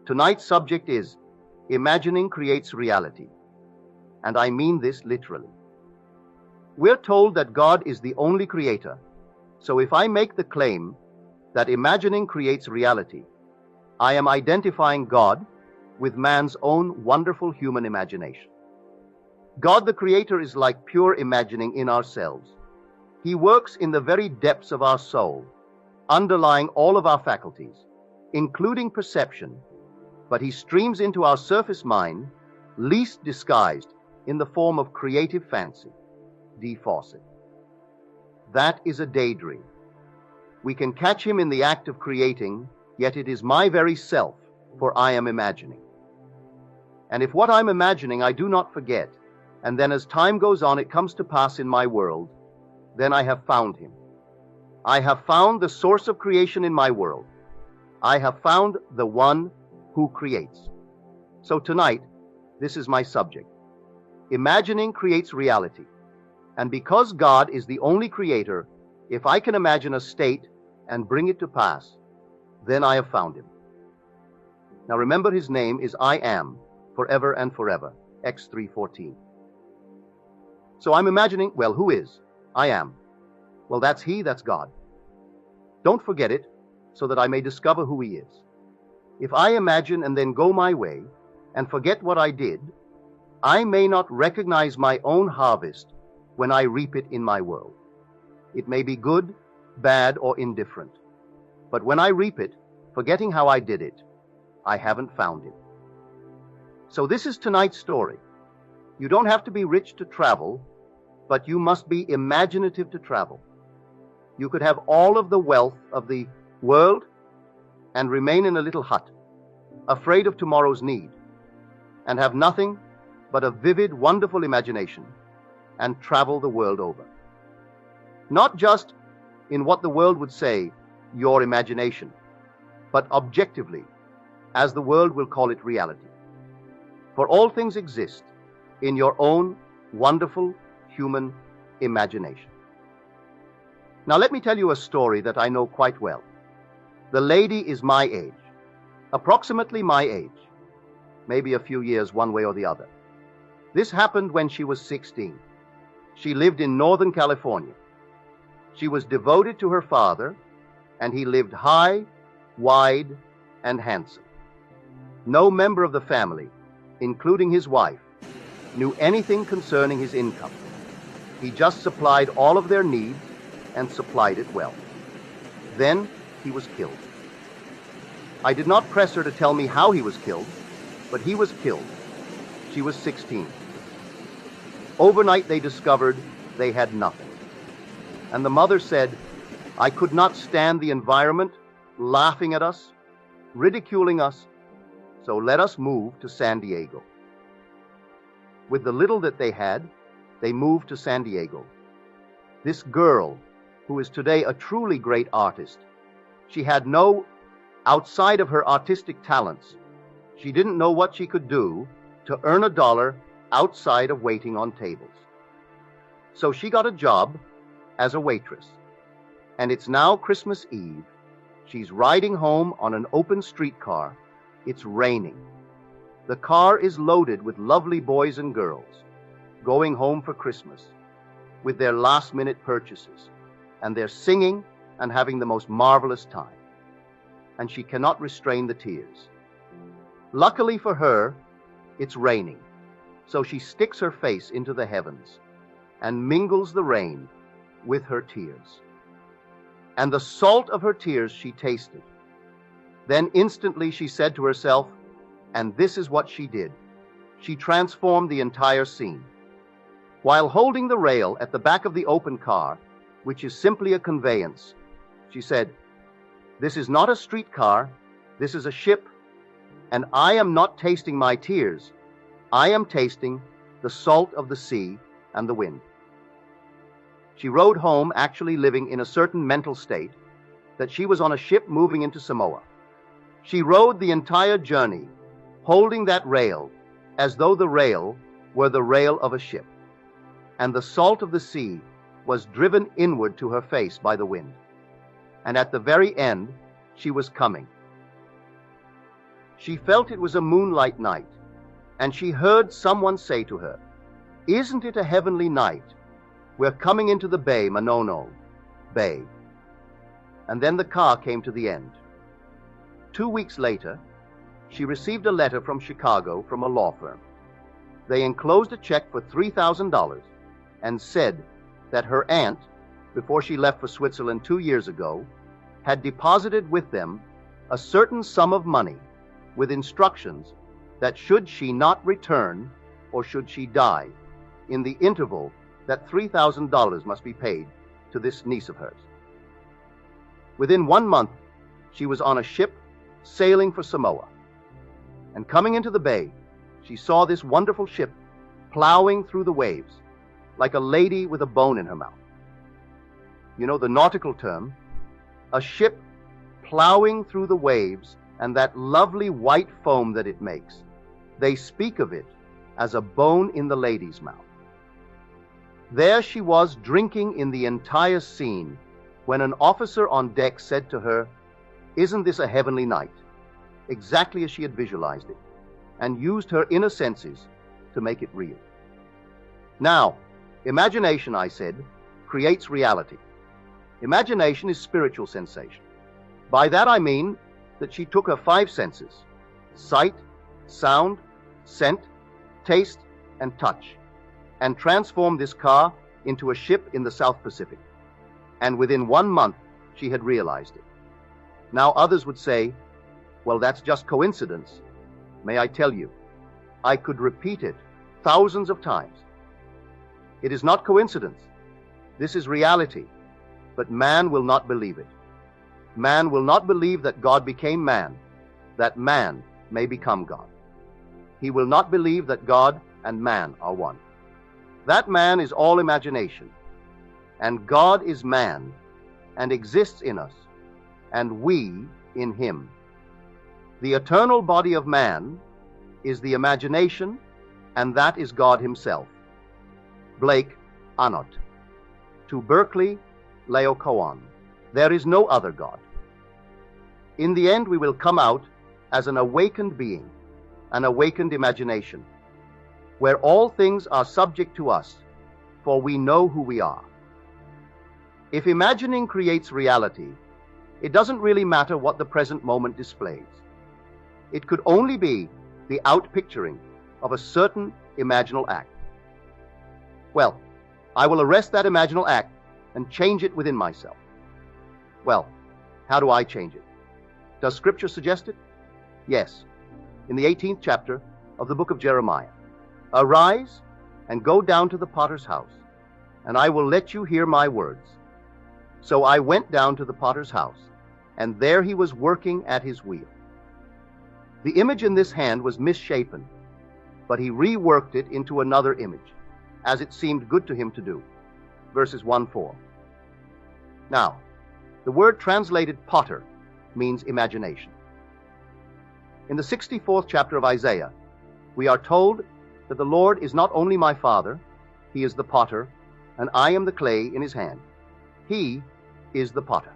Tonight's subject is Imagining Creates Reality. And I mean this literally. We're told that God is the only creator. So if I make the claim that imagining creates reality, I am identifying God with man's own wonderful human imagination. God the Creator is like pure imagining in ourselves. He works in the very depths of our soul, underlying all of our faculties, including perception, but He streams into our surface mind, least disguised in the form of creative fancy. D. Fawcett. That is a daydream. We can catch Him in the act of creating, yet it is my very self, for I am imagining. And if what I'm imagining I do not forget, and then as time goes on it comes to pass in my world, then I have found Him. I have found the source of creation in my world. I have found the one who creates. So tonight, this is my subject. Imagining creates reality. And because God is the only creator, if I can imagine a state and bring it to pass, then I have found Him. Now remember, His name is I Am, forever and forever, Acts 3:14. So I'm imagining, well, who is? I Am. Well, that's He, that's God. Don't forget it, so that I may discover who He is. If I imagine and then go my way and forget what I did, I may not recognize my own harvest when I reap it in my world. It may be good, bad, or indifferent. But when I reap it, forgetting how I did it, I haven't found Him. So this is tonight's story. You don't have to be rich to travel, but you must be imaginative to travel. You could have all of the wealth of the world and remain in a little hut, afraid of tomorrow's need, and have nothing but a vivid, wonderful imagination, and travel the world over. Not just in what the world would say, your imagination, but objectively, as the world will call it, reality. For all things exist in your own wonderful human imagination. Now let me tell you a story that I know quite well. The lady is my age, approximately my age, maybe a few years one way or the other. This happened when she was 16. She lived in Northern California. She was devoted to her father, and he lived high, wide, and handsome. No member of the family, including his wife, knew anything concerning his income. He just supplied all of their needs and supplied it well. Then he was killed. I did not press her to tell me how he was killed, but he was killed. She was 16. Overnight they discovered they had nothing. And the mother said, I could not stand the environment laughing at us, ridiculing us, so let us move to San Diego. With the little that they had, they moved to San Diego. This girl, who is today a truly great artist, she had no, outside of her artistic talents, she didn't know what she could do to earn $1 outside of waiting on tables. So she got a job as a waitress. And it's now Christmas Eve. She's riding home on an open streetcar. It's raining. The car is loaded with lovely boys and girls going home for Christmas with their last-minute purchases. And they're singing and having the most marvelous time. And she cannot restrain the tears. Luckily for her, it's raining. So she sticks her face into the heavens and mingles the rain with her tears. And the salt of her tears she tasted. Then instantly she said to herself, and this is what she did. She transformed the entire scene. While holding the rail at the back of the open car, which is simply a conveyance, she said, this is not a streetcar, this is a ship, and I am not tasting my tears. I am tasting the salt of the sea and the wind. She rode home actually living in a certain mental state that she was on a ship moving into Samoa. She rode the entire journey, holding that rail as though the rail were the rail of a ship, and the salt of the sea was driven inward to her face by the wind. And at the very end, she was coming. She felt it was a moonlight night, and she heard someone say to her, "Isn't it a heavenly night? We're coming into the bay, Manono, bay." And then the car came to the end. 2 weeks later, she received a letter from Chicago from a law firm. They enclosed a check for $3,000 and said that her aunt, before she left for Switzerland 2 years ago, had deposited with them a certain sum of money with instructions that should she not return or should she die, in the interval that $3,000 must be paid to this niece of hers. Within 1 month, she was on a ship sailing for Samoa. And coming into the bay, she saw this wonderful ship plowing through the waves like a lady with a bone in her mouth. You know the nautical term, a ship plowing through the waves and that lovely white foam that it makes. They speak of it as a bone in the lady's mouth. There she was drinking in the entire scene when an officer on deck said to her, "Isn't this a heavenly night?" Exactly as she had visualized it, and used her inner senses to make it real. Now, imagination, I said, creates reality. Imagination is spiritual sensation. By that I mean that she took her 5 senses, sight, sound, scent, taste, and touch, and transformed this car into a ship in the South Pacific. And within 1 month, she had realized it. Now others would say, well, that's just coincidence. May I tell you, I could repeat it thousands of times. It is not coincidence. This is reality, but man will not believe it. Man will not believe that God became man, that man may become God. He will not believe that God and man are one. That man is all imagination, and God is man, and exists in us, and we in him. The eternal body of man is the imagination, and that is God himself. Blake, Anot. To Berkeley, Laocoon. There is no other God. In the end, we will come out as an awakened being, an awakened imagination, where all things are subject to us, for we know who we are. If imagining creates reality, it doesn't really matter what the present moment displays. It could only be the outpicturing of a certain imaginal act. Well, I will arrest that imaginal act and change it within myself. Well, how do I change it? Does Scripture suggest it? Yes, in the 18th chapter of the book of Jeremiah. Arise and go down to the potter's house, and I will let you hear my words. So I went down to the potter's house, and there he was working at his wheel. The image in this hand was misshapen, but he reworked it into another image, as it seemed good to him to do. Verses 1-4. Now, the word translated potter means imagination. In the 64th chapter of Isaiah, we are told that the Lord is not only my Father, he is the potter, and I am the clay in his hand. He is the potter.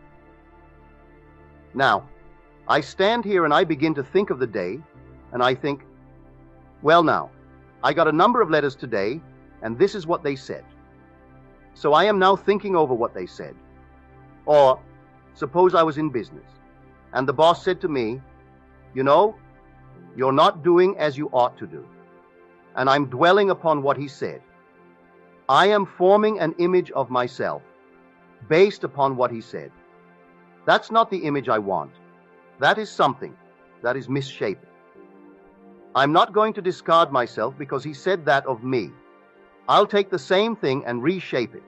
Now, I stand here and I begin to think of the day, and I think, well now, I got a number of letters today, and this is what they said. So I am now thinking over what they said. Or, suppose I was in business, and the boss said to me, you know, you're not doing as you ought to do. And I'm dwelling upon what he said. I am forming an image of myself based upon what he said. That's not the image I want. That is something that is misshapen. I'm not going to discard myself because he said that of me. I'll take the same thing and reshape it,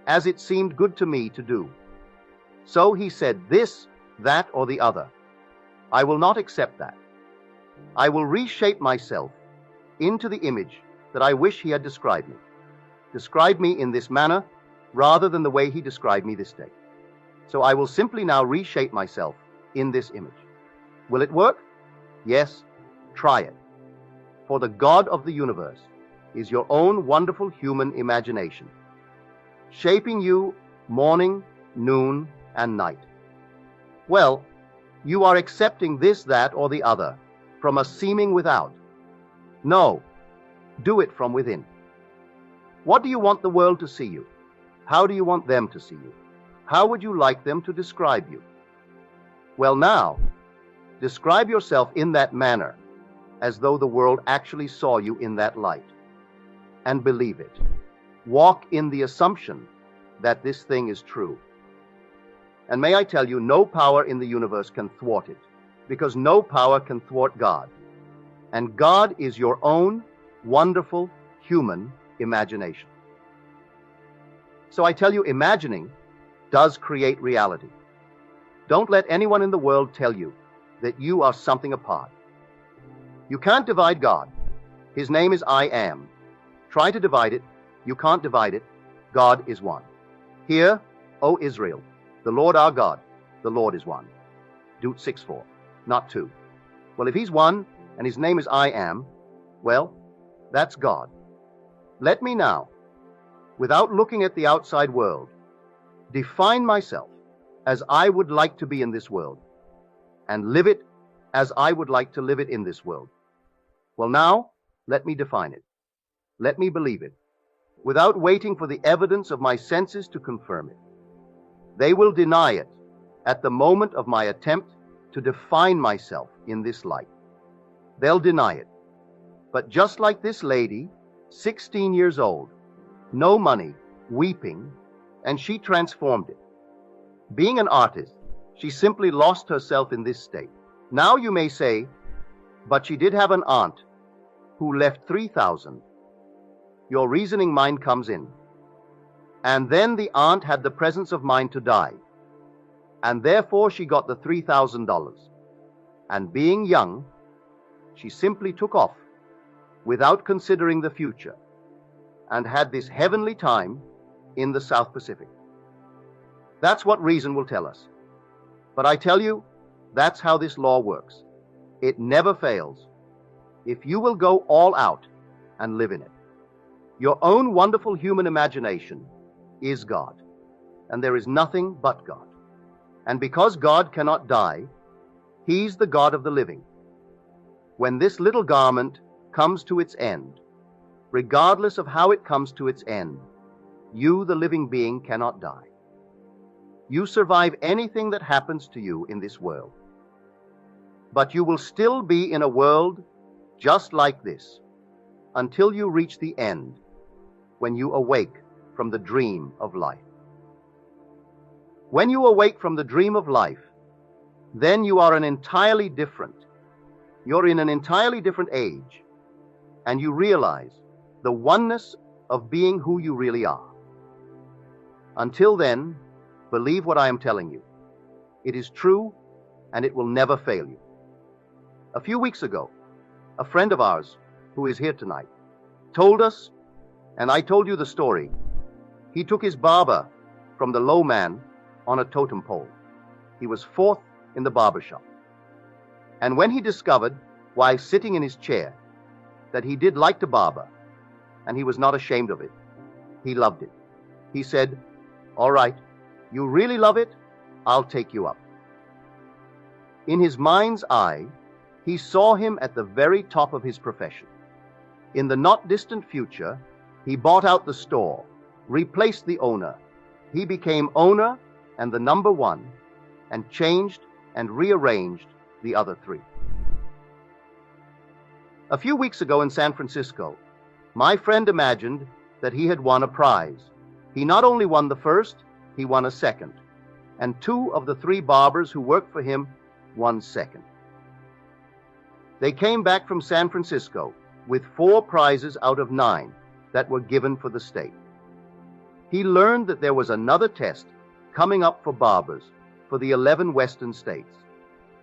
as it seemed good to me to do. So he said this, that, or the other. I will not accept that. I will reshape myself into the image that I wish he had described me. Describe me in this manner rather than the way he described me this day. So I will simply now reshape myself in this image. Will it work? Yes, try it. For the God of the universe is your own wonderful human imagination, shaping you morning, noon, and night. Well, you are accepting this, that, or the other, from a seeming without. No, do it from within. What do you want the world to see you? How do you want them to see you? How would you like them to describe you? Well, now, describe yourself in that manner, as though the world actually saw you in that light. And believe it. Walk in the assumption that this thing is true. And may I tell you, no power in the universe can thwart it, because no power can thwart God. And God is your own wonderful human imagination. So I tell you, imagining does create reality. Don't let anyone in the world tell you that you are something apart. You can't divide God. His name is I Am. Try to divide it. You can't divide it. God is one. Hear, O Israel, the Lord our God, the Lord is one. Deuteronomy 6:4, not 2. Well, if he's one and his name is I Am, well, that's God. Let me now, without looking at the outside world, define myself as I would like to be in this world, and live it as I would like to live it in this world. Well, now, let me define it. Let me believe it, without waiting for the evidence of my senses to confirm it. They will deny it at the moment of my attempt to define myself in this light. They'll deny it. But just like this lady, 16 years old, no money, weeping, and she transformed it. Being an artist, she simply lost herself in this state. Now you may say, but she did have an aunt who left 3,000. Your reasoning mind comes in. And then the aunt had the presence of mind to die. And therefore she got the $3,000. And being young, she simply took off without considering the future and had this heavenly time in the South Pacific. That's what reason will tell us. But I tell you, that's how this law works. It never fails. If you will go all out and live in it. Your own wonderful human imagination is God, and there is nothing but God. And because God cannot die, He's the God of the living. When this little garment comes to its end, regardless of how it comes to its end, you, the living being, cannot die. You survive anything that happens to you in this world. But you will still be in a world just like this until you reach the end, when you awake from the dream of life. When you awake from the dream of life, then you are you're in an entirely different age, and you realize the oneness of being who you really are. Until then, believe what I am telling you. It is true, and it will never fail you. A few weeks ago, a friend of ours, who is here tonight, told us, and I told you the story. He took his barber from the low man on a totem pole. He was fourth in the barber shop. And when he discovered, while sitting in his chair, that he did like to barber, and he was not ashamed of it, he loved it. He said, "All right, you really love it? I'll take you up." In his mind's eye, he saw him at the very top of his profession. In the not distant future, he bought out the store, replaced the owner. He became owner and the number one, and changed and rearranged the other three. A few weeks ago in San Francisco, my friend imagined that he had won a prize. He not only won the first, he won a second, and 2 of the 3 barbers who worked for him won second. They came back from San Francisco with 4 prizes out of 9 that were given for the state. He learned that there was another test coming up for barbers for the 11 western states,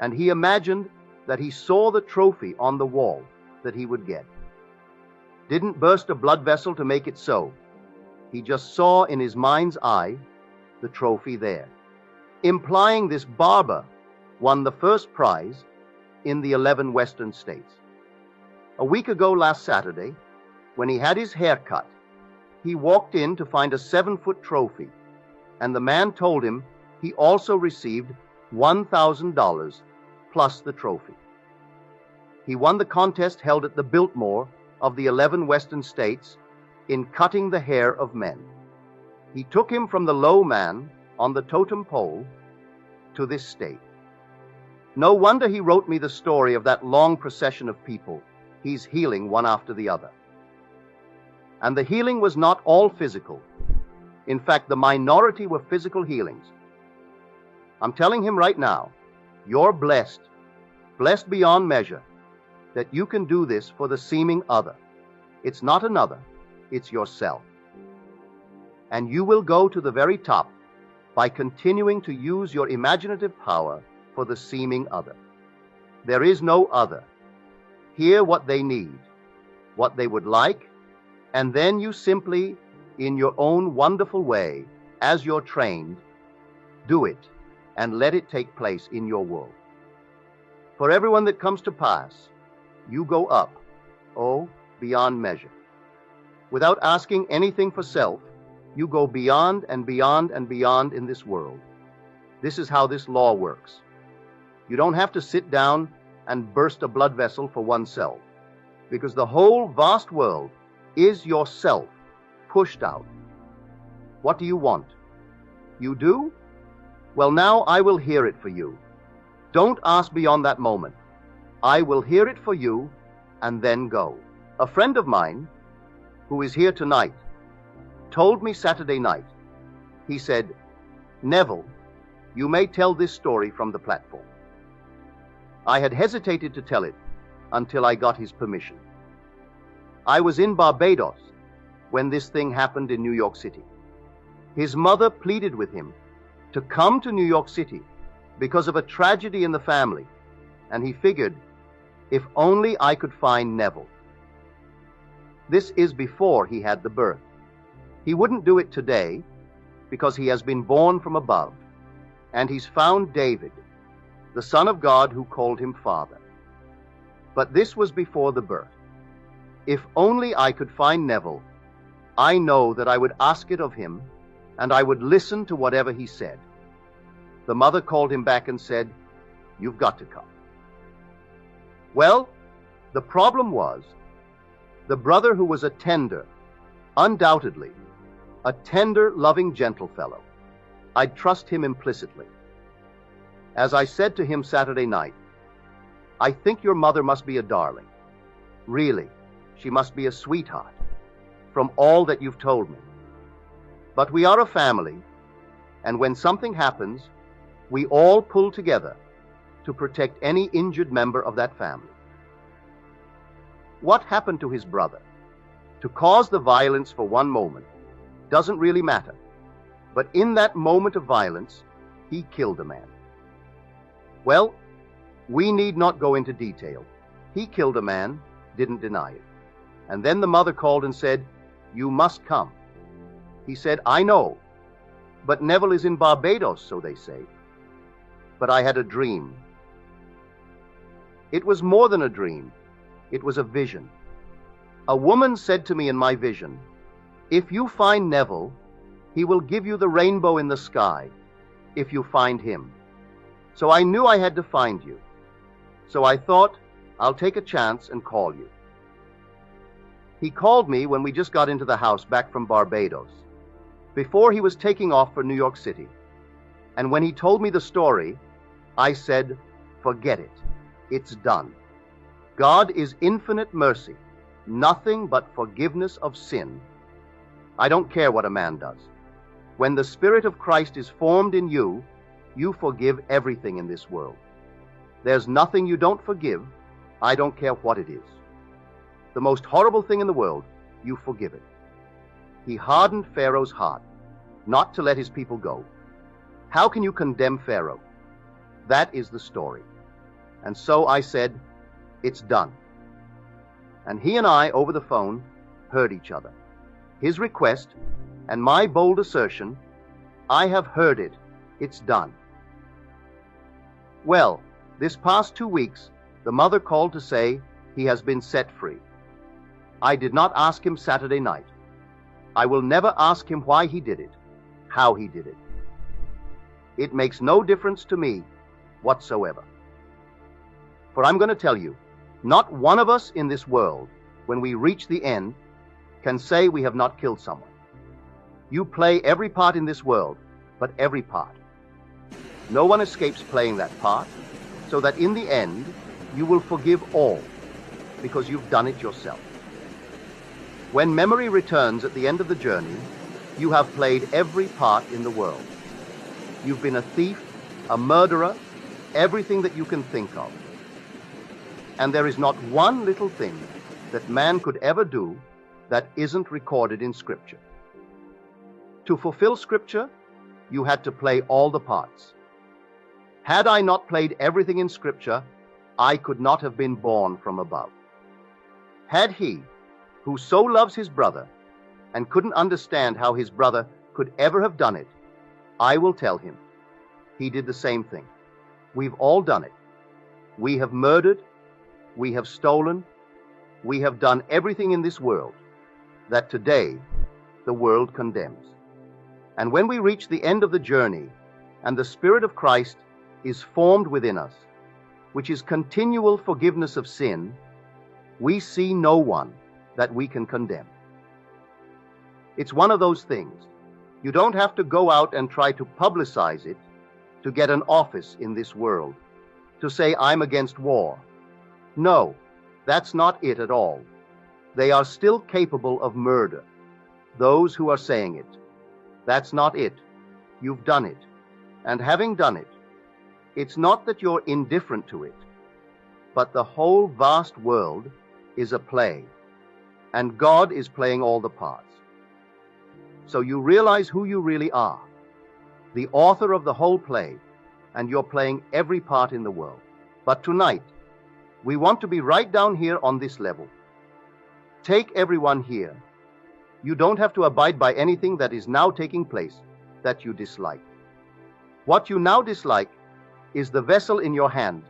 and he imagined that he saw the trophy on the wall that he would get. Didn't burst a blood vessel to make it so. He just saw in his mind's eye the trophy there, implying this barber won the first prize in the 11 western states. A week ago last Saturday, when he had his hair cut, he walked in to find a 7-foot trophy, and the man told him he also received $1,000 plus the trophy. He won the contest held at the Biltmore of the 11 Western states in cutting the hair of men. He took him from the low man on the totem pole to this state. No wonder he wrote me the story of that long procession of people he's healing one after the other. And the healing was not all physical. In fact, the minority were physical healings. I'm telling him right now, you're blessed beyond measure, that you can do this for the seeming other. It's not another, it's yourself. And you will go to the very top by continuing to use your imaginative power for the seeming other. There is no other. Hear what they need, what they would like, and then you simply, in your own wonderful way, as you're trained, do it and let it take place in your world. For everyone that comes to pass, you go up, oh, beyond measure. Without asking anything for self, you go beyond and beyond and beyond in this world. This is how this law works. You don't have to sit down and burst a blood vessel for oneself, because the whole vast world is yourself pushed out. What do you want? You do? Well, now I will hear it for you. Don't ask beyond that moment. I will hear it for you and then go. A friend of mine, who is here tonight, told me Saturday night. He said, "Neville, you may tell this story from the platform." I had hesitated to tell it until I got his permission. I was in Barbados when this thing happened in New York City. His mother pleaded with him to come to New York City because of a tragedy in the family, and he figured, if only I could find Neville. This is before he had the birth. He wouldn't do it today because he has been born from above, and he's found David, the Son of God who called him Father. But this was before the birth. If only I could find Neville, I know that I would ask it of him, and I would listen to whatever he said. The mother called him back and said, "You've got to come." Well, the problem was, the brother who was a tender, undoubtedly, a tender, loving, gentle fellow, I'd trust him implicitly. As I said to him Saturday night, "I think your mother must be a darling. Really, she must be a sweetheart, from all that you've told me. But we are a family, and when something happens, we all pull together to protect any injured member of that family." What happened to his brother? To cause the violence for one moment doesn't really matter. But in that moment of violence, he killed a man. Well, we need not go into detail. He killed a man, didn't deny it. And then the mother called and said, "You must come." He said, "I know, but Neville is in Barbados, so they say." But I had a dream. It was more than a dream. It was a vision. A woman said to me in my vision, "If you find Neville, he will give you the rainbow in the sky, if you find him." So I knew I had to find you. So I thought, I'll take a chance and call you. He called me when we just got into the house back from Barbados, before he was taking off for New York City. And when he told me the story, I said, "Forget it. It's done. God is infinite mercy, nothing but forgiveness of sin. I don't care what a man does. When the Spirit of Christ is formed in you, you forgive everything in this world. There's nothing you don't forgive. I don't care what it is. The most horrible thing in the world, you forgive it." He hardened Pharaoh's heart, not to let his people go. How can you condemn Pharaoh? That is the story. And so I said, "It's done." And he and I, over the phone, heard each other. His request and my bold assertion, "I have heard it. It's done." Well, this past 2 weeks, the mother called to say he has been set free. I did not ask him Saturday night. I will never ask him why he did it, how he did it. It makes no difference to me whatsoever. For I'm going to tell you, Not one of us in this world, when we reach the end, can say we have not killed someone. You play every part in this world, but every part. No one escapes playing that part, so that in the end, you will forgive all, because you've done it yourself. When memory returns at the end of the journey, you have played every part in the world. You've been a thief, a murderer, everything that you can think of. And there is not one little thing that man could ever do that isn't recorded in Scripture. To fulfill Scripture, you had to play all the parts. Had I not played everything in Scripture, I could not have been born from above. Had he, who so loves his brother and couldn't understand how his brother could ever have done it, I will tell him, he did the same thing. We've all done it. We have murdered, we have stolen, we have done everything in this world that today the world condemns. And when we reach the end of the journey and the Spirit of Christ is formed within us, which is continual forgiveness of sin, we see no one that we can condemn. It's one of those things. You don't have to go out and try to publicize it to get an office in this world, to say I'm against war. No, that's not it at all. They are still capable of murder, those who are saying it. That's not it. You've done it. And having done it, it's not that you're indifferent to it, but the whole vast world is a play, and God is playing all the parts. So you realize who you really are, the author of the whole play, and you're playing every part in the world. But tonight, we want to be right down here on this level. Take everyone here. You don't have to abide by anything that is now taking place that you dislike. What you now dislike is the vessel in your hand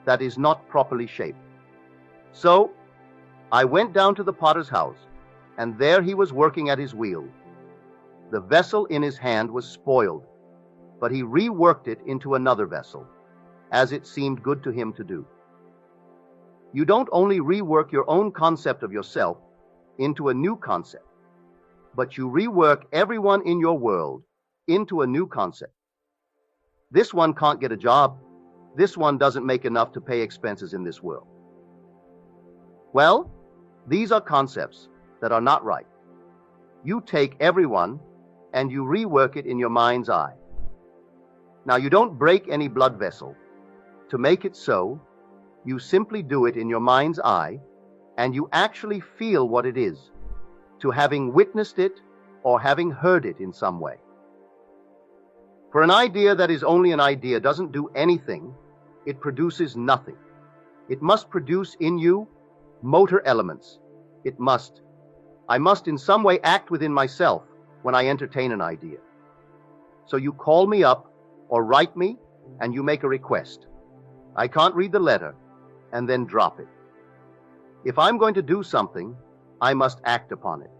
that is not properly shaped. So, I went down to the potter's house, and there he was working at his wheel. The vessel in his hand was spoiled, but he reworked it into another vessel, as it seemed good to him to do. You don't only rework your own concept of yourself into a new concept, but you rework everyone in your world into a new concept. This one can't get a job. This one doesn't make enough to pay expenses in this world. Well, these are concepts that are not right. You take everyone and you rework it in your mind's eye. Now, you don't break any blood vessel. To make it so, you simply do it in your mind's eye, and you actually feel what it is, to having witnessed it or having heard it in some way. For an idea that is only an idea doesn't do anything. It produces nothing. It must produce in you motor elements. I must in some way act within myself when I entertain an idea. So you call me up or write me and you make a request. I can't read the letter and then drop it. If I'm going to do something, I must act upon it.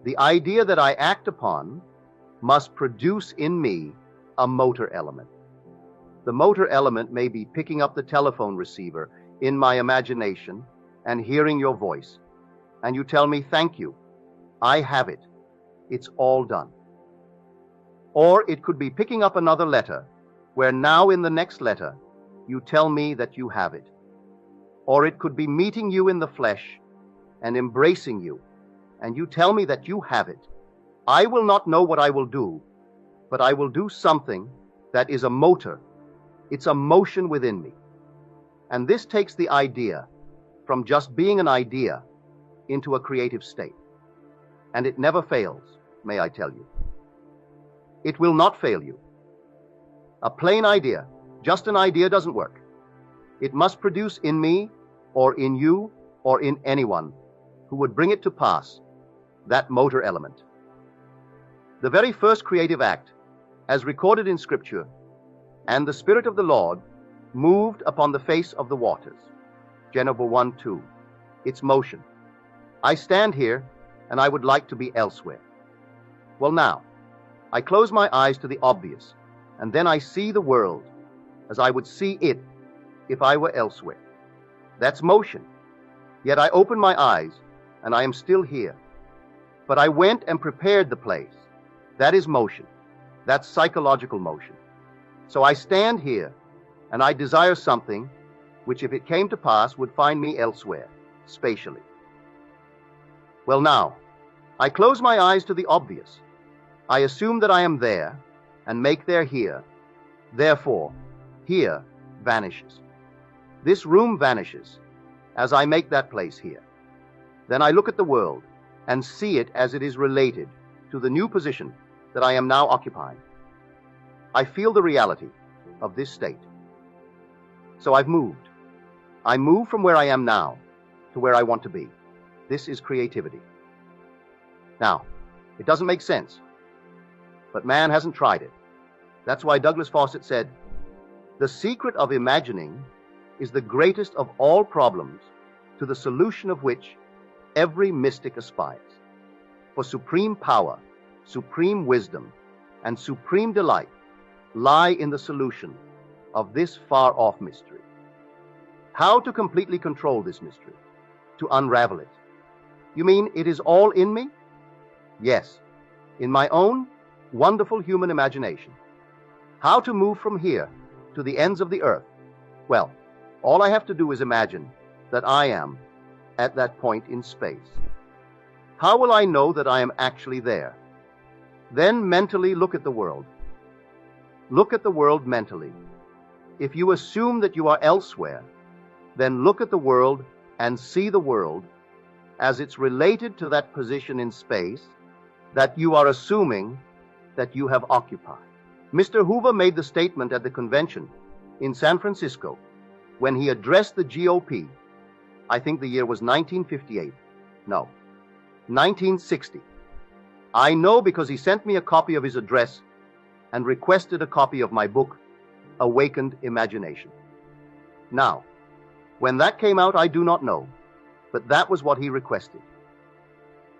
The idea that I act upon must produce in me a motor element. The motor element may be picking up the telephone receiver in my imagination and hearing your voice, and you tell me, thank you, I have it, it's all done. Or it could be picking up another letter, where now in the next letter, you tell me that you have it. Or it could be meeting you in the flesh and embracing you, and you tell me that you have it. I will not know what I will do, but I will do something that is a motor. It's a motion within me. And this takes the idea from just being an idea into a creative state. And it never fails, may I tell you. It will not fail you. A plain idea, just an idea, doesn't work. It must produce in me, or in you, or in anyone who would bring it to pass, that motor element. The very first creative act, as recorded in Scripture, and the Spirit of the Lord moved upon the face of the waters. Genesis 1:2. It's motion. I stand here, and I would like to be elsewhere. Well, now, I close my eyes to the obvious, and then I see the world as I would see it if I were elsewhere. That's motion. Yet I open my eyes, and I am still here. But I went and prepared the place. That is motion. That's psychological motion. So I stand here, and I desire something which, if it came to pass, would find me elsewhere, spatially. Well, now, I close my eyes to the obvious. I assume that I am there, and make there here. Therefore, here vanishes. This room vanishes, as I make that place here. Then I look at the world, and see it as it is related to the new position that I am now occupying. I feel the reality of this state. So I've moved. I move from where I am now to where I want to be. This is creativity. Now, it doesn't make sense, but man hasn't tried it. That's why Douglas Fawcett said, "The secret of imagining is the greatest of all problems, to the solution of which every mystic aspires. For supreme power, supreme wisdom, and supreme delight lie in the solution of this far-off mystery." How to completely control this mystery? To unravel it. You mean it is all in me? Yes, in my own wonderful human imagination. How to move from here to the ends of the earth? Well, all I have to do is imagine that I am at that point in space. How will I know that I am actually there? Then mentally look at the world. Look at the world mentally. If you assume that you are elsewhere, then look at the world and see the world as it's related to that position in space that you are assuming that you have occupied. Mr. Hoover made the statement at the convention in San Francisco when he addressed the GOP. I think the year was 1958. No, 1960. I know because he sent me a copy of his address and requested a copy of my book, Awakened Imagination. Now, when that came out, I do not know, but that was what he requested.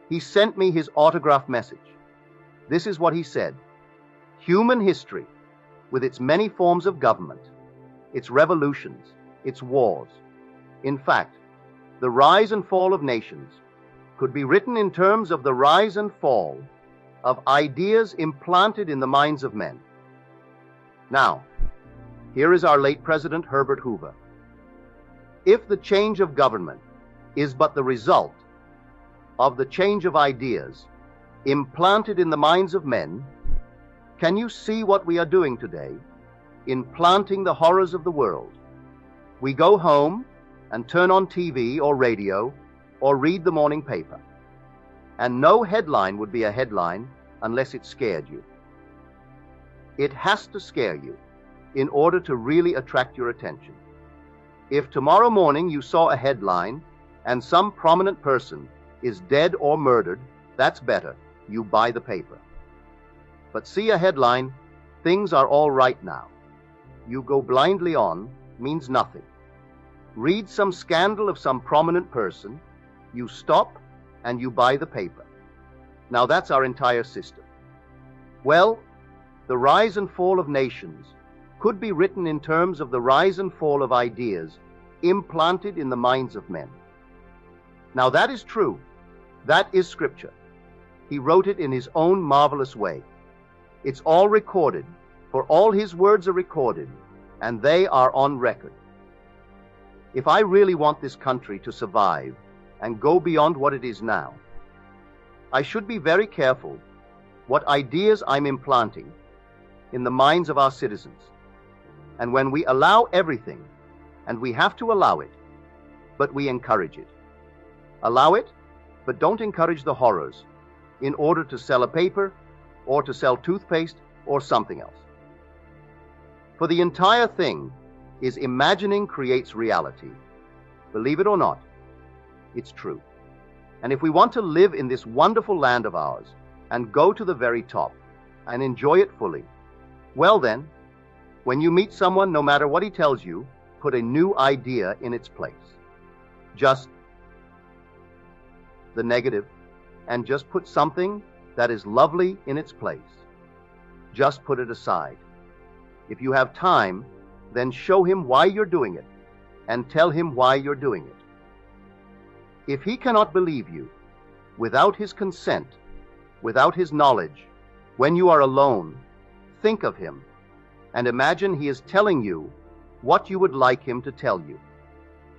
He sent me his autographed message. This is what he said: "Human history, with its many forms of government, its revolutions, its wars, in fact, the rise and fall of nations, could be written in terms of the rise and fall of ideas implanted in the minds of men." Now, here is our late President Herbert Hoover. If the change of government is but the result of the change of ideas implanted in the minds of men, can you see what we are doing today in planting the horrors of the world? We go home and turn on TV or radio or read the morning paper, and no headline would be a headline unless it scared you. It has to scare you in order to really attract your attention. If tomorrow morning you saw a headline and some prominent person is dead or murdered, that's better. You buy the paper. But see a headline, "Things are all right now." You go blindly on, means nothing. Read some scandal of some prominent person, you stop and you buy the paper. Now that's our entire system. Well, the rise and fall of nations could be written in terms of the rise and fall of ideas implanted in the minds of men. Now that is true. That is Scripture. He wrote it in his own marvelous way. It's all recorded, for all his words are recorded, and they are on record. If I really want this country to survive and go beyond what it is now, I should be very careful what ideas I'm implanting in the minds of our citizens. And when we allow everything, and we have to allow it, but we encourage it. Allow it, but don't encourage the horrors in order to sell a paper or to sell toothpaste or something else. For the entire thing is imagining creates reality. Believe it or not, it's true. And if we want to live in this wonderful land of ours and go to the very top and enjoy it fully, well then, when you meet someone, no matter what he tells you, put a new idea in its place. Just the negative, and just put something that is lovely in its place. Just put it aside. If you have time, then show him why you're doing it, and tell him why you're doing it. If he cannot believe you, without his consent, without his knowledge, when you are alone, think of him and imagine he is telling you what you would like him to tell you.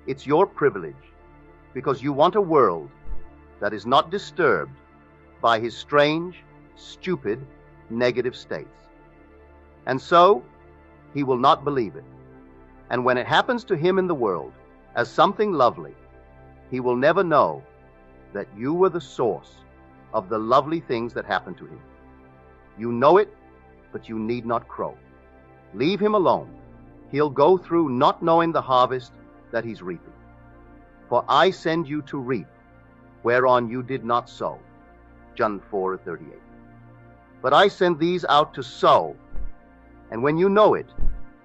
It's your privilege, because you want a world that is not disturbed by his strange, stupid, negative states. And so, he will not believe it. And when it happens to him in the world as something lovely, he will never know that you were the source of the lovely things that happened to him. You know it, but you need not crow. Leave him alone. He'll go through not knowing the harvest that he's reaping. For I send you to reap whereon you did not sow. John 4:38. But I send these out to sow, and when you know it,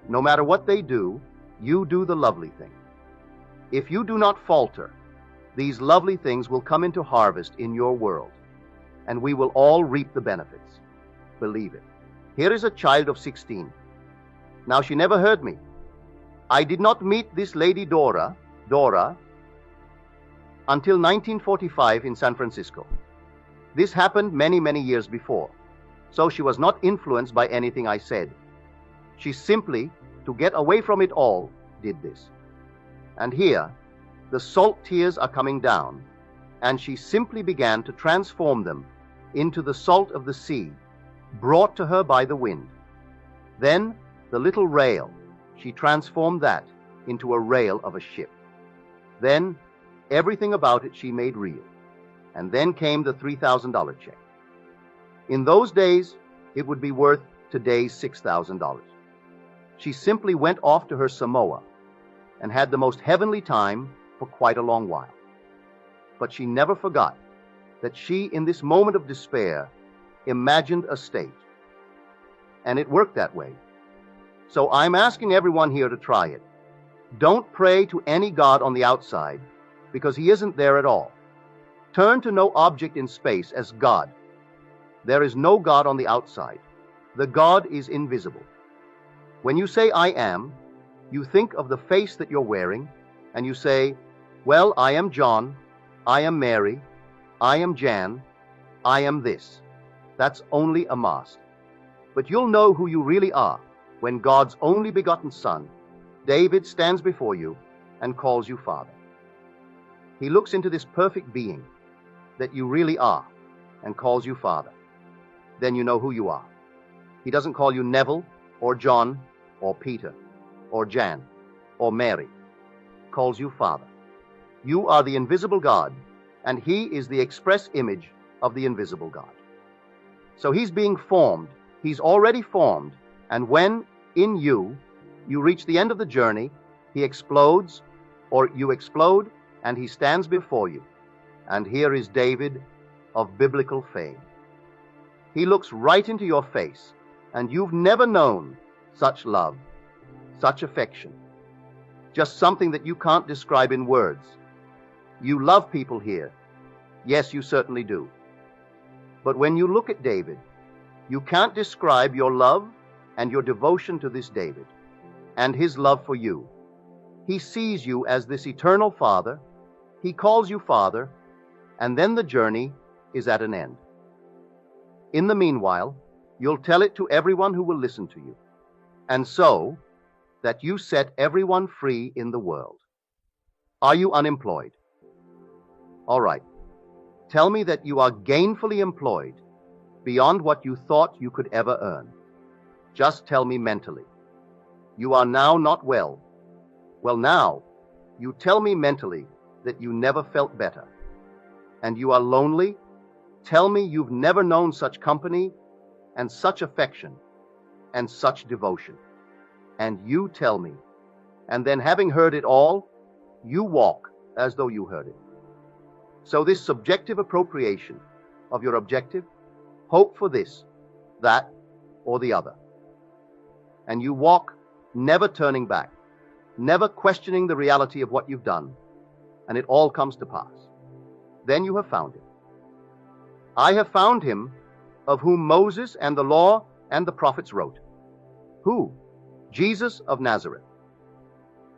no matter what they do, you do the lovely thing. If you do not falter, these lovely things will come into harvest in your world, and we will all reap the benefits. Believe it. Here is a child of 16. Now, she never heard me. I did not meet this lady Dora, until 1945 in San Francisco. This happened many, many years before, so she was not influenced by anything I said. She simply, to get away from it all, did this. And here, the salt tears are coming down, and she simply began to transform them into the salt of the sea, brought to her by the wind. Then, the little rail, she transformed that into a rail of a ship. Then, everything about it she made real. And then came the $3,000 check. In those days, it would be worth today's $6,000. She simply went off to her Samoa and had the most heavenly time for quite a long while. But she never forgot that she, in this moment of despair, imagined a state. And it worked that way. So I'm asking everyone here to try it. Don't pray to any God on the outside, because he isn't there at all. Turn to no object in space as God. There is no God on the outside. The God is invisible. When you say I am, you think of the face that you're wearing, and you say, well, I am John, I am Mary, I am Jan, I am this. That's only a mask. But you'll know who you really are when God's only begotten Son, David, stands before you and calls you Father. He looks into this perfect being that you really are and calls you Father. Then you know who you are. He doesn't call you Neville or John or Peter or Jan or Mary. He calls you Father. You are the invisible God, and he is the express image of the invisible God. So he's being formed. He's already formed. And when, in you, you reach the end of the journey, he explodes, or you explode, and he stands before you. And here is David of biblical fame. He looks right into your face, and you've never known such love, such affection, just something that you can't describe in words. You love people here. Yes, you certainly do. But when you look at David, you can't describe your love and your devotion to this David and his love for you. He sees you as this eternal Father. He calls you Father, and then the journey is at an end. In the meanwhile, you'll tell it to everyone who will listen to you, and so that you set everyone free in the world. Are you unemployed? All right. Tell me that you are gainfully employed beyond what you thought you could ever earn. Just tell me mentally. You are now not well. Well, now, you tell me mentally that you never felt better. And you are lonely. Tell me you've never known such company and such affection and such devotion. And you tell me. And then, having heard it all, you walk as though you heard it. So this subjective appropriation of your objective, hope for this, that, or the other. And you walk, never turning back, never questioning the reality of what you've done, and it all comes to pass. Then you have found him. I have found him of whom Moses and the law and the prophets wrote. Who? Jesus of Nazareth.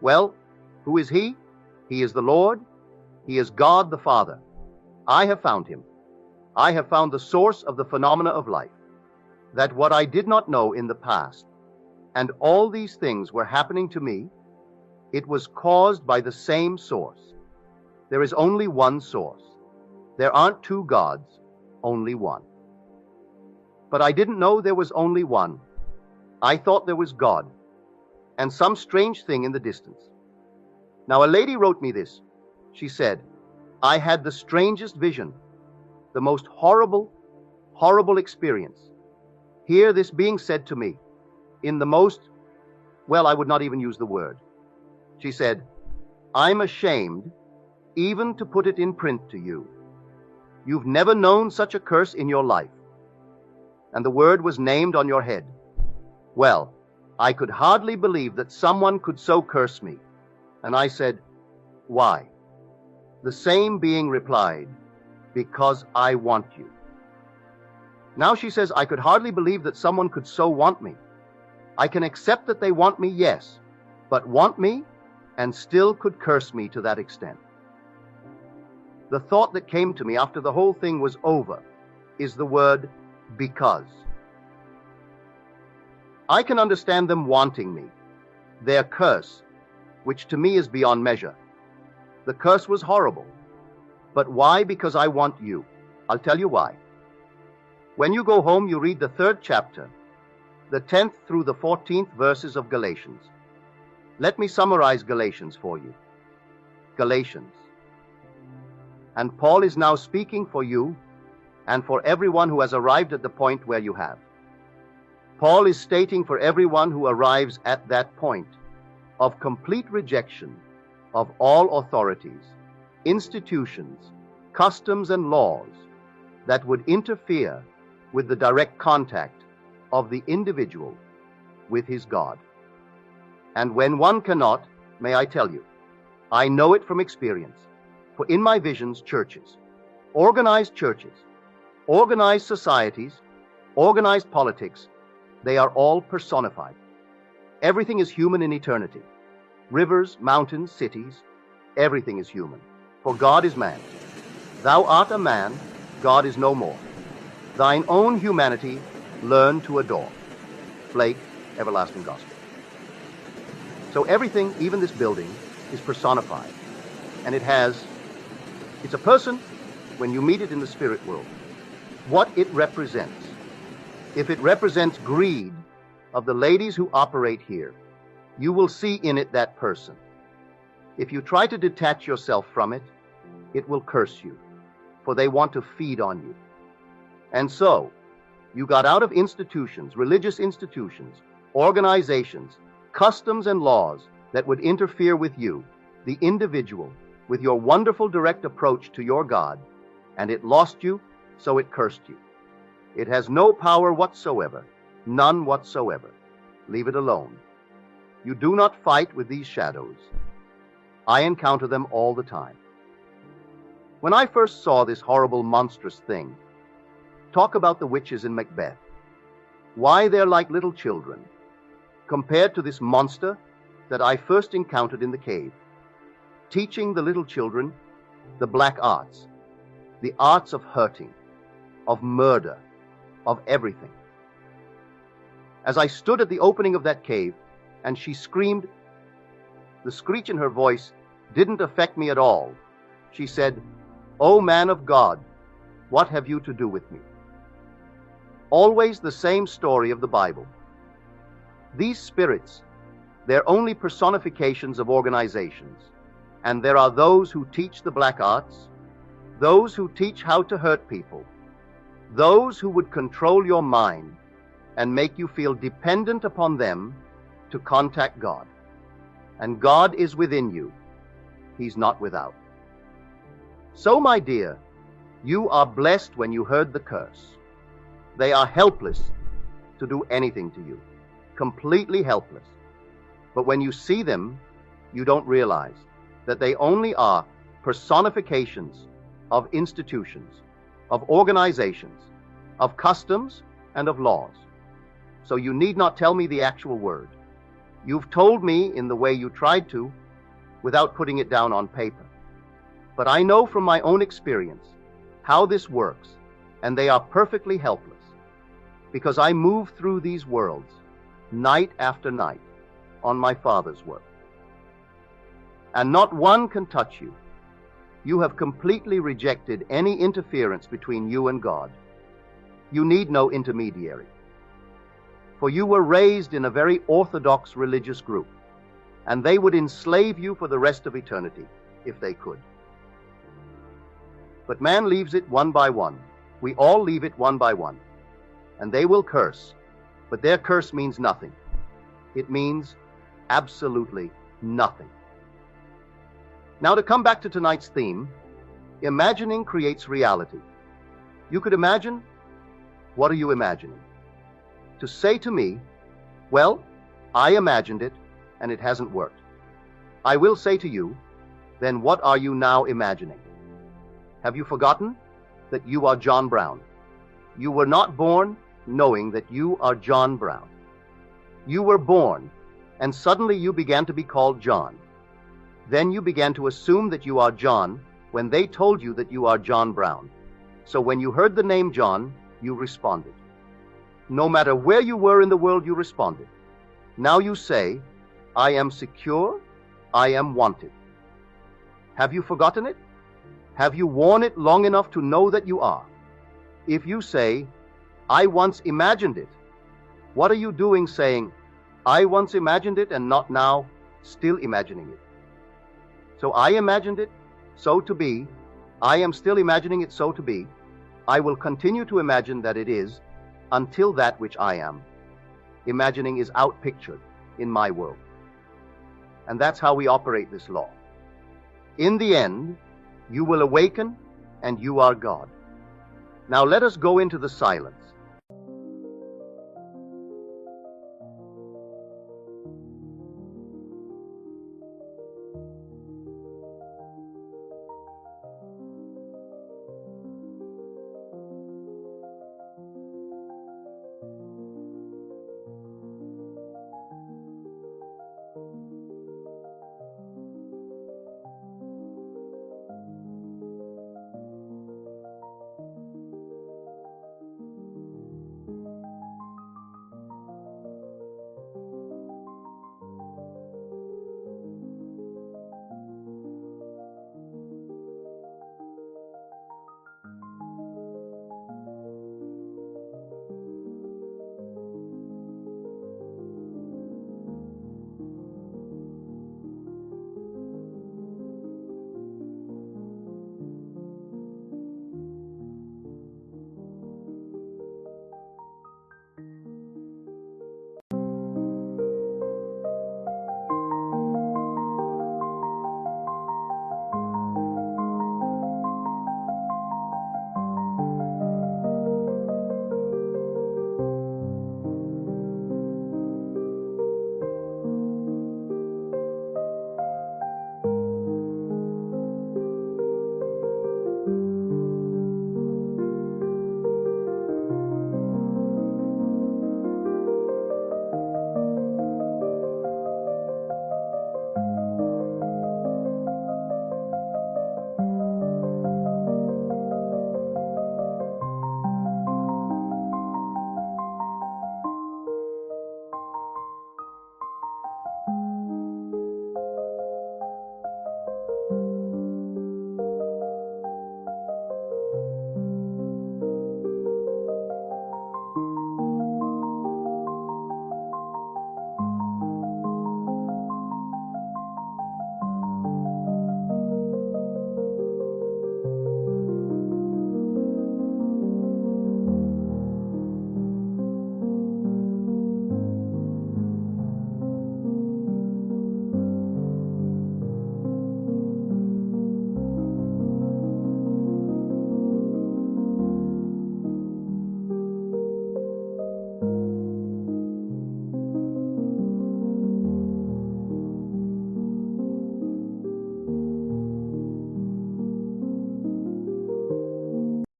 Well, Who is he? He is the Lord. He is God the Father. I have found him. I have found the source of the phenomena of life, that what I did not know in the past, and all these things were happening to me, it was caused by the same source. There is only one source. There aren't two gods, only one. But I didn't know there was only one. I thought there was God, and some strange thing in the distance. Now a lady wrote me this. She said, I had the strangest vision, the most horrible, horrible experience. Hear this being said to me in the most, well, I would not even use the word. She said, I'm ashamed even to put it in print to you. You've never known such a curse in your life. And the word was named on your head. Well, I could hardly believe that someone could so curse me. And I said, why? The same being replied, because I want you. Now she says, I could hardly believe that someone could so want me. I can accept that they want me, yes, but want me and still could curse me to that extent. The thought that came to me after the whole thing was over is the word because. I can understand them wanting me, their curse, which to me is beyond measure. The curse was horrible. But why? Because I want you. I'll tell you why. When you go home, you read the 3rd chapter, the 10th through the 14th verses of Galatians. Let me summarize Galatians for you. Galatians. And Paul is now speaking for you and for everyone who has arrived at the point where you have. Paul is stating for everyone who arrives at that point of complete rejection of all authorities, institutions, customs, and laws that would interfere with the direct contact of the individual with his God. And when one cannot, may I tell you, I know it from experience, for in my visions, churches, organized societies, organized politics, they are all personified. Everything is human in eternity. Rivers, mountains, cities, everything is human. For God is man. Thou art a man, God is no more. Thine own humanity learn to adore. Blake, Everlasting Gospel. So everything, even this building, is personified. And it's a person when you meet it in the spirit world. What it represents. If it represents greed of the ladies who operate here, you will see in it that person. If you try to detach yourself from it, it will curse you, for they want to feed on you. And so, you got out of institutions, religious institutions, organizations, customs and laws that would interfere with you, the individual, with your wonderful direct approach to your God, and it lost you, so it cursed you. It has no power whatsoever, none whatsoever. Leave it alone. You do not fight with these shadows. I encounter them all the time. When I first saw this horrible, monstrous thing, talk about the witches in Macbeth, why they're like little children, compared to this monster that I first encountered in the cave, teaching the little children the black arts, the arts of hurting, of murder, of everything. As I stood at the opening of that cave, and she screamed, the screech in her voice didn't affect me at all. She said, "O man of God, what have you to do with me?" Always the same story of the Bible. These spirits, they're only personifications of organizations, and there are those who teach the black arts, those who teach how to hurt people, those who would control your mind and make you feel dependent upon them to contact God. And God is within you. He's not without. So, my dear, you are blessed when you heard the curse. They are helpless to do anything to you, completely helpless. But when you see them, you don't realize that they only are personifications of institutions, of organizations, of customs, and of laws. So you need not tell me the actual word. You've told me in the way you tried to, without putting it down on paper. But I know from my own experience how this works, and they are perfectly helpless, because I move through these worlds night after night on my Father's work. And not one can touch you. You have completely rejected any interference between you and God. You need no intermediary. For you were raised in a very orthodox religious group, and they would enslave you for the rest of eternity, if they could. But man leaves it one by one. We all leave it one by one. And they will curse, but their curse means nothing. It means absolutely nothing. Now, to come back to tonight's theme, imagining creates reality. You could imagine. What are you imagining? To say to me, well, I imagined it, and it hasn't worked. I will say to you, then what are you now imagining? Have you forgotten that you are John Brown? You were not born knowing that you are John Brown. You were born, and suddenly you began to be called John. Then you began to assume that you are John when they told you that you are John Brown. So when you heard the name John, you responded. No matter where you were in the world, you responded. Now you say, I am secure, I am wanted. Have you forgotten it? Have you worn it long enough to know that you are? If you say, I once imagined it, what are you doing saying, I once imagined it and not now, still imagining it? So I imagined it so to be. I am still imagining it so to be. I will continue to imagine that it is until that which I am. Imagining is outpictured in my world. And that's how we operate this law. In the end, you will awaken and you are God. Now let us go into the silence.